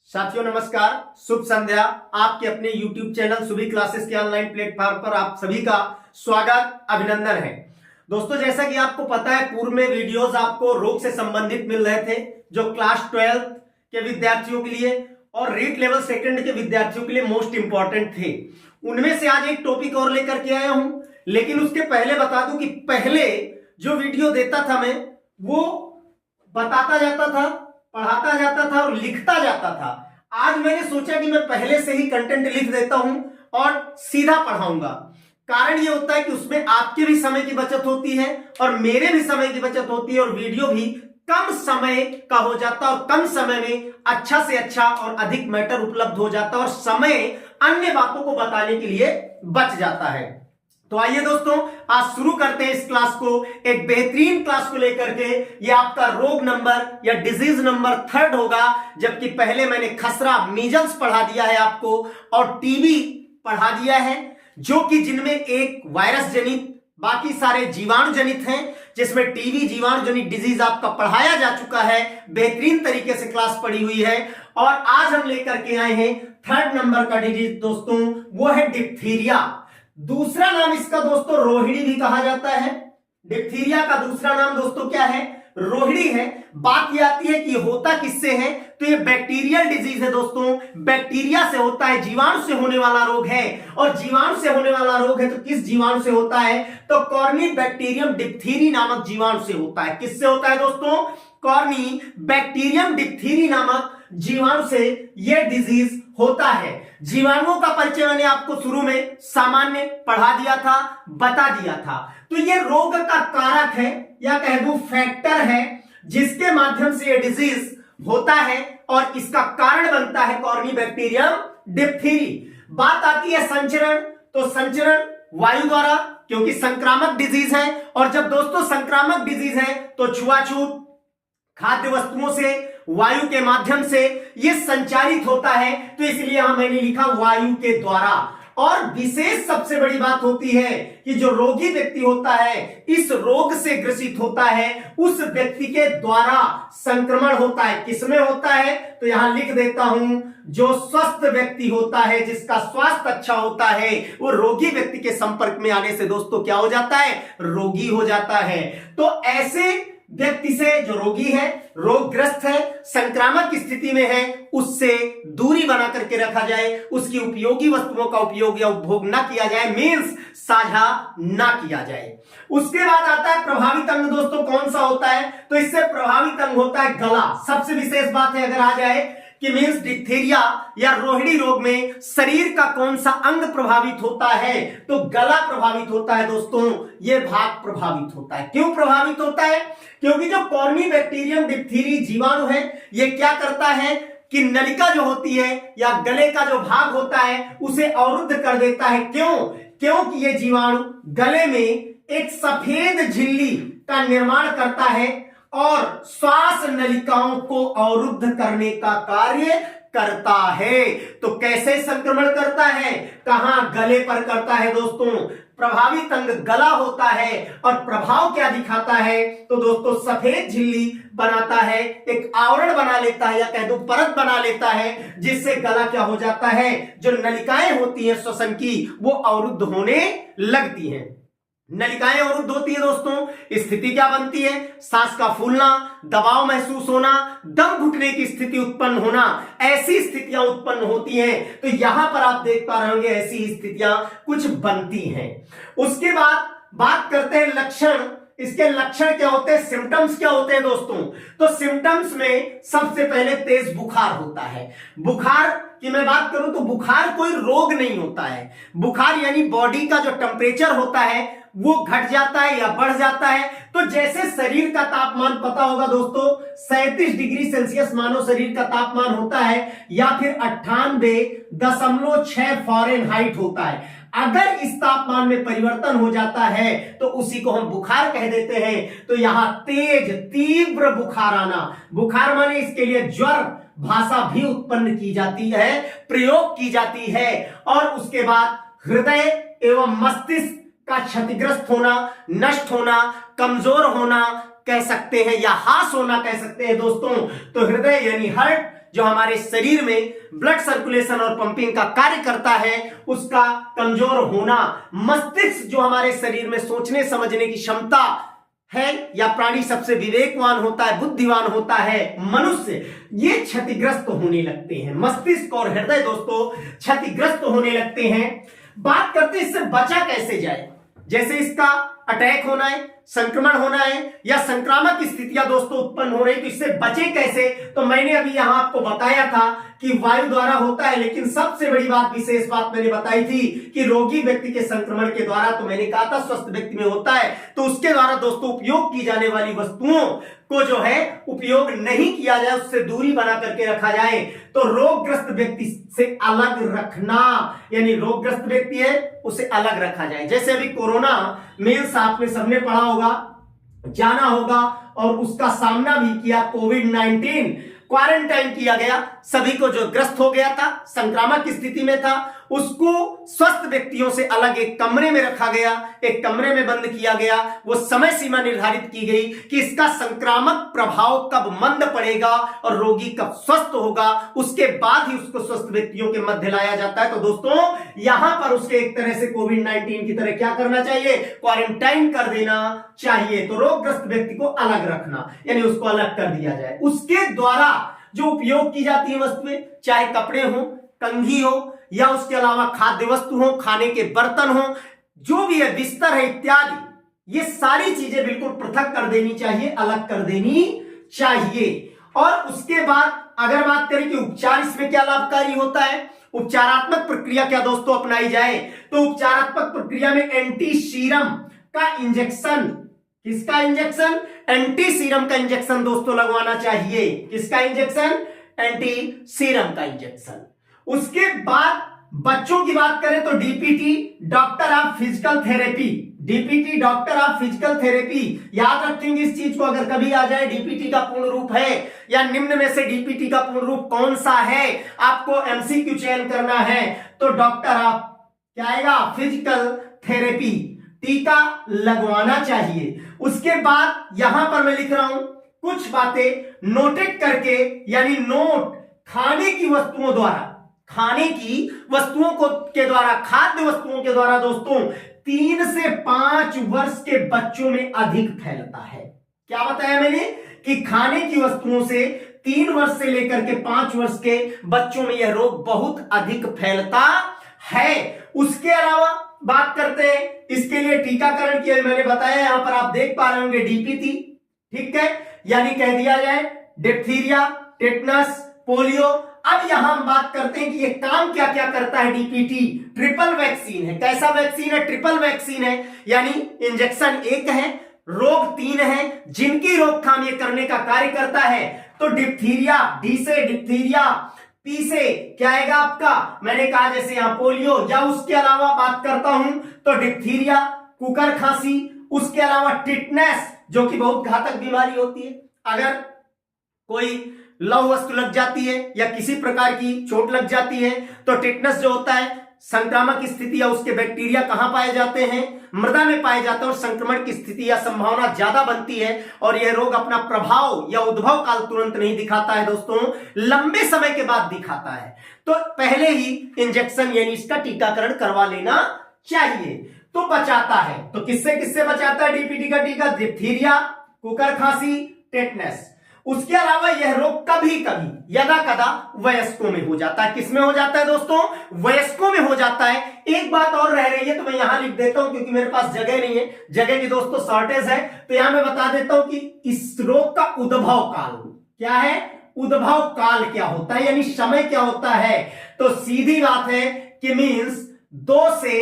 साथियों नमस्कार, शुभ संध्या। आपके अपने YouTube चैनल सुबी क्लासेस के ऑनलाइन प्लेटफॉर्म पर आप सभी का स्वागत अभिनंदन है। दोस्तों, जैसा कि आपको पता है, पूर्व में वीडियोस आपको रोग से संबंधित मिल रहे थे जो क्लास 12 के विद्यार्थियों के लिए और रीट लेवल सेकंड के विद्यार्थियों के लिए मोस्ट इंपॉर्टेंट थे। उनमें से आज एक टॉपिक और लेकर के आया हूं, लेकिन उसके पहले बता दूं कि पहले जो वीडियो देता था मैं, वो बताता जाता था, पढ़ाता जाता था और लिखता जाता था। आज मैंने सोचा कि मैं पहले से ही कंटेंट लिख देता हूं और सीधा पढ़ाऊंगा। कारण ये होता है कि उसमें आपके भी समय की बचत होती है और मेरे भी समय की बचत होती है और वीडियो भी कम समय का हो जाता है और कम समय में अच्छा से अच्छा और अधिक मैटर उपलब्ध हो जाता है और समय अन्य बातों को बताने के लिए बच जाता है। तो आइए दोस्तों, आज शुरू करते हैं इस क्लास को, एक बेहतरीन क्लास को लेकर के। ये आपका रोग नंबर या डिजीज नंबर 3 होगा, जबकि पहले मैंने खसरा मीजल्स पढ़ा दिया है आपको और टीबी पढ़ा दिया है, जो कि जिनमें एक वायरस जनित, बाकी सारे जीवाणु जनित हैं, जिसमें टीबी जीवाणु जनित डिजीज आपका पढ़ाया जा चुका है, बेहतरीन तरीके से क्लास पढ़ी हुई है। और आज हम लेकर के आए हैं 3rd नंबर का डिजीज दोस्तों, वो है डिप्थीरिया। दूसरा नाम इसका दोस्तों रोहिणी भी कहा जाता है। डिप्थीरिया का दूसरा नाम दोस्तों क्या है? रोहिणी है। बात यह आती है कि होता किससे है, तो ये बैक्टीरियल डिजीज है दोस्तों, बैक्टीरिया से होता है, जीवाणु से होने वाला रोग है। और जीवाणु से होने वाला रोग है तो किस जीवाणु से होता है? तो कॉर्नीबैक्टीरियम डिप्थीरी नामक जीवाणु से होता है। किससे होता है दोस्तों? कॉर्नीबैक्टीरियम डिप्थीरी नामक जीवाणु से यह डिजीज होता है। जीवाणुओं का परिचय मैंने आपको शुरू में सामान्य पढ़ा दिया था, बता दिया था। तो यह रोग का कारक है या कह दूं फैक्टर है, जिसके माध्यम से यह डिजीज होता है और इसका कारण बनता है कॉर्नीबैक्टीरियम डिप्थीरी। बात आती है संचरण, तो संचरण वायु द्वारा, क्योंकि संक्रामक डिजीज है। और जब दोस्तों संक्रामक डिजीज है तो छुआछूत, खाद्य वस्तुओं से, वायु के माध्यम से यह संचारित होता है, तो इसलिए यहां मैंने लिखा वायु के द्वारा। और विशेष सबसे बड़ी बात होती है कि जो रोगी व्यक्ति होता है, इस रोग से ग्रसित होता है, उस व्यक्ति के द्वारा संक्रमण होता है। किसमें होता है? तो यहां लिख देता हूं, जो स्वस्थ व्यक्ति होता है, जिसका स्वास्थ्य अच्छा होता है, वो रोगी व्यक्ति के संपर्क में आने से दोस्तों क्या हो जाता है? रोगी हो जाता है। तो ऐसे व्यक्ति से, जो रोगी है, रोगग्रस्त है, संक्रामक स्थिति में है, उससे दूरी बना करके रखा जाए, उसकी उपयोगी वस्तुओं का उपयोग या उपभोग ना किया जाए, मींस साझा ना किया जाए। उसके बाद आता है प्रभावित अंग दोस्तों, कौन सा होता है? तो इससे प्रभावित अंग होता है गला। सबसे विशेष बात है अगर आ जाए कि मींस डिप्थीरिया या रोहिणी रोग में शरीर का कौन सा अंग प्रभावित होता है, तो गला प्रभावित होता है दोस्तों, यह भाग प्रभावित होता है। क्यों प्रभावित होता है? क्योंकि जो कॉर्नीबैक्टीरियम डिप्थीरी जीवाणु है, यह क्या करता है कि नलिका जो होती है या गले का जो भाग होता है, उसे अवरुद्ध कर देता है। क्यों? क्योंकि यह जीवाणु गले में एक सफेद झिल्ली का निर्माण करता है और श्वास नलिकाओं को अवरुद्ध करने का कार्य करता है। तो कैसे संक्रमण करता है? कहां? गले पर करता है दोस्तों। प्रभावित अंग गला होता है और प्रभाव क्या दिखाता है? तो दोस्तों सफेद झिल्ली बनाता है, एक आवरण बना लेता है या कह दो परत बना लेता है, जिससे गला क्या हो जाता है? जो नलिकाएं होती हैं श्वसन की, वो अवरुद्ध होने लगती हैं। नलिकाएं अवरुद्ध होती है दोस्तों, स्थिति क्या बनती है? सांस का फूलना, दबाव महसूस होना, दम घुटने की स्थिति उत्पन्न होना, ऐसी स्थितियां उत्पन्न होती हैं। तो यहां पर आप देख पा रहे होंगे ऐसी स्थितियां कुछ बनती हैं। उसके बाद बात करते हैं लक्षण। इसके लक्षण क्या होते हैं, सिम्टम्स क्या होते हैं दोस्तों? तो सिम्टम्स में सबसे पहले तेज बुखार होता है। बुखार की मैं बात करूं तो बुखार कोई रोग नहीं होता है। बुखार यानी बॉडी का जो टेम्परेचर होता है वो घट जाता है या बढ़ जाता है। तो जैसे शरीर का तापमान पता होगा दोस्तों, 37 डिग्री सेल्सियस मानो शरीर का तापमान होता है, या फिर 98.6 फ़ारेनहाइट होता है। अगर इस तापमान में परिवर्तन हो जाता है तो उसी को हम बुखार कह देते हैं। तो यहां तेज तीव्र बुखार आना, बुखार माने इसके लिए ज्वर भाषा भी उत्पन्न की जाती है, प्रयोग की जाती है। और उसके बाद हृदय एवं मस्तिष्क का क्षतिग्रस्त होना, नष्ट होना, कमजोर होना कह सकते हैं या हास होना कह सकते हैं दोस्तों। तो हृदय यानी हार्ट जो हमारे शरीर में ब्लड सर्कुलेशन और पंपिंग का कार्य करता है उसका कमजोर होना, मस्तिष्क जो हमारे शरीर में सोचने समझने की क्षमता है, या प्राणी सबसे विवेकवान होता है, बुद्धिमान होता है मनुष्य, ये क्षतिग्रस्त होने लगते हैं। मस्तिष्क और हृदय दोस्तों क्षतिग्रस्त होने लगते हैं। बात करते हैं इससे बचा कैसे जाए। जैसे इसका अटैक होना है, संक्रमण होना है या संक्रामक स्थितियां दोस्तों उत्पन्न हो रही, तो इससे बचे कैसे। तो मैंने अभी यहां आपको बताया था कि वायु द्वारा होता है, लेकिन सबसे बड़ी बात, विशेष बात मैंने बताई थी कि रोगी व्यक्ति के संक्रमण के द्वारा, तो मैंने कहा था स्वस्थ व्यक्ति में होता है, तो उसके द्वारा दोस्तों उपयोग की जाने वाली वस्तुओं को जो है उपयोग नहीं किया जाए, उससे दूरी बना करके रखा जाए। तो रोगग्रस्त व्यक्ति से अलग रखना, यानी रोगग्रस्त व्यक्ति है उसे अलग रखा जाए। जैसे अभी कोरोना मेंस आपने सबने पढ़ा होगा, जाना होगा और उसका सामना भी किया। कोविड-19 क्वारंटाइन किया गया, सभी को जो ग्रस्त हो गया था, संक्रामक स्थिति में था, उसको स्वस्थ व्यक्तियों से अलग एक कमरे में रखा गया, एक कमरे में बंद किया गया। वो समय सीमा निर्धारित की गई कि इसका संक्रामक प्रभाव कब मंद पड़ेगा और रोगी कब स्वस्थ होगा, उसके बाद ही उसको स्वस्थ व्यक्तियों के मध्य लाया जाता है। तो दोस्तों यहां पर उसके एक तरह से कोविड-19 की तरह क्या करना चाहिए, क्वारंटाइन कर देना चाहिए। तो रोगग्रस्त व्यक्ति को अलग रखना, यानी उसको अलग कर दिया जाए। उसके द्वारा जो उपयोग की जाती है वस्तुएं, चाहे कपड़े हो, कंघी हो, या उसके अलावा खाद्य वस्तु हो, खाने के बर्तन हो, जो भी है, बिस्तर है इत्यादि, ये सारी चीजें बिल्कुल पृथक कर देनी चाहिए, अलग कर देनी चाहिए। और उसके बाद अगर बात करें कि उपचार इसमें क्या लाभकारी होता है, उपचारात्मक प्रक्रिया क्या दोस्तों अपनाई जाए, तो उपचारात्मक प्रक्रिया में एंटी सीरम का इंजेक्शन, किसका इंजेक्शन, एंटी सीरम का इंजेक्शन दोस्तों लगवाना चाहिए। किसका इंजेक्शन, एंटी सीरम का इंजेक्शन। उसके बाद बच्चों की बात करें तो DPT, doctor of physical therapy, DPT doctor of physical therapy, याद रखेंगे इस चीज को, अगर कभी आ जाए डीपीटी का पूर्ण रूप है या निम्न में से डीपीटी का पूर्ण रूप कौन सा है, आपको एमसीक्यू चयन करना है, तो डॉक्टर ऑफ क्या आएगा, फिजिकल थेरेपी, टीका लगवाना चाहिए। उसके बाद यहां पर मैं लिख रहा हूं कुछ बातें नोटेट करके, यानी नोट, खाने की वस्तुओं द्वारा, खाने की वस्तुओं को के द्वारा, खाद्य वस्तुओं के द्वारा दोस्तों 3 से 5 वर्ष के बच्चों में अधिक फैलता है। क्या बताया मैंने कि खाने की वस्तुओं से 3 वर्ष से लेकर के 5 वर्ष के बच्चों में यह रोग बहुत अधिक फैलता है। उसके अलावा बात करते हैं इसके लिए टीकाकरण किया, मैंने बताया, यहां पर आप देख पा रहे होंगे डीपीटी, ठीक है, यानी कह दिया जाए डिप्थीरिया, टेटनस, पोलियो। अब यहां हम बात करते हैं कि ये काम क्या क्या करता है। डीपीटी ट्रिपल वैक्सीन है। कैसा वैक्सीन है, ट्रिपल वैक्सीन है, यानी इंजेक्शन 1 है, रोग 3 है, जिनकी रोकथाम ये करने का कार्य करता है। तो डिप्थीरिया, डी से डिप्थीरिया, पी से क्या आएगा आपका, मैंने कहा जैसे यहां पोलियो, या उसके अलावा बात करता हूं तो डिप्थीरिया, कुकर खांसी, उसके अलावा टिटनेस जो कि बहुत घातक बीमारी होती है। अगर कोई लौह वस्तु लग जाती है या किसी प्रकार की चोट लग जाती है तो टिटनेस जो होता है, संक्रामक स्थिति या उसके बैक्टीरिया कहां पाए जाते हैं, मृदा में पाए जाते हैं, और संक्रमण की स्थिति या संभावना ज्यादा बनती है और यह रोग अपना प्रभाव या उद्भव काल तुरंत नहीं दिखाता है दोस्तों, लंबे समय के बाद दिखाता है। तो पहले ही इंजेक्शन यानी इसका टीकाकरण करवा लेना चाहिए, तो बचाता है। तो किससे किससे बचाता है डीपीटी का टीका, डिप्थीरिया, कुकर खांसी, टेटनस। उसके अलावा यह रोग कभी कभी यदा कदा वयस्कों में हो जाता है। किसमें हो जाता है दोस्तों, वयस्कों में हो जाता है। एक बात और रह रही है तो मैं यहां लिख देता हूं क्योंकि मेरे पास जगह नहीं है, जगह की दोस्तों शॉर्टेज है, तो यहां मैं बता देता हूं कि इस रोग का उद्भव काल क्या है, उद्भव काल क्या होता है, यानी समय क्या होता है। तो सीधी बात है कि मींस 2 से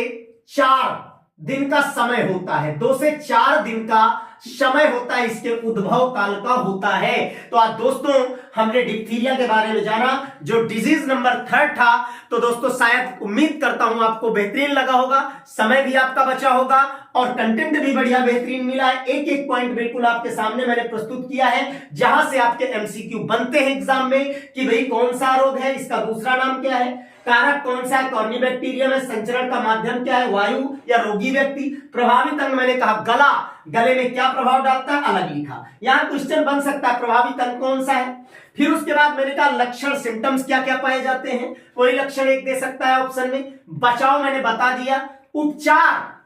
4 दिन का समय होता है, 2 से 4 दिन का समय होता है, इसके उद्भव काल का होता है। तो आज दोस्तों हमने डिप्थीरिया के बारे में जाना, जो डिजीज नंबर 3 था। तो दोस्तों शायद उम्मीद करता हूं आपको बेहतरीन लगा होगा, समय भी आपका बचा होगा और कंटेंट भी बढ़िया बेहतरीन मिला है। एक एक पॉइंट बिल्कुल आपके सामने मैंने प्रस्तुत किया है, जहां से आपके एमसीक्यू बनते हैं एग्जाम में कि भाई कौन सा रोग है, इसका दूसरा नाम क्या है, कारक कौन सा है, कॉर्निबैक्टीरियम है, संचरण का माध्यम क्या है, वायु या रोगी व्यक्ति, प्रभावित अंग मैंने कहा गला, गले में क्या प्रभाव डालता है अलग लिखा। यहां क्वेश्चन बन सकता है प्रभावित अंग कौन सा है, फिर उसके बाद मैंने कहा लक्षण सिम्टम्स क्या क्या पाए जाते हैं, कोई लक्षण एक दे सकता है ऑप्शन में। बचाव मैंने बता दिया। उपचार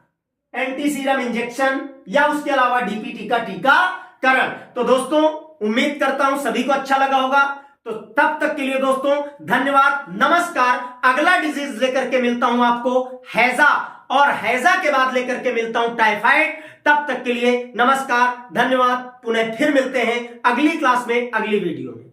एंटी सीरम इंजेक्शन या उसके अलावा डीपीटी का टीकाकरण। तो दोस्तों उम्मीद करता हूं सभी को अच्छा लगा होगा। तो तब तक के लिए दोस्तों धन्यवाद, नमस्कार। अगला डिजीज लेकर के मिलता हूं आपको हैजा, और हैजा के बाद लेकर के मिलता हूं टाइफाइड। तब तक के लिए नमस्कार, धन्यवाद। पुनः फिर मिलते हैं अगली क्लास में, अगली वीडियो में।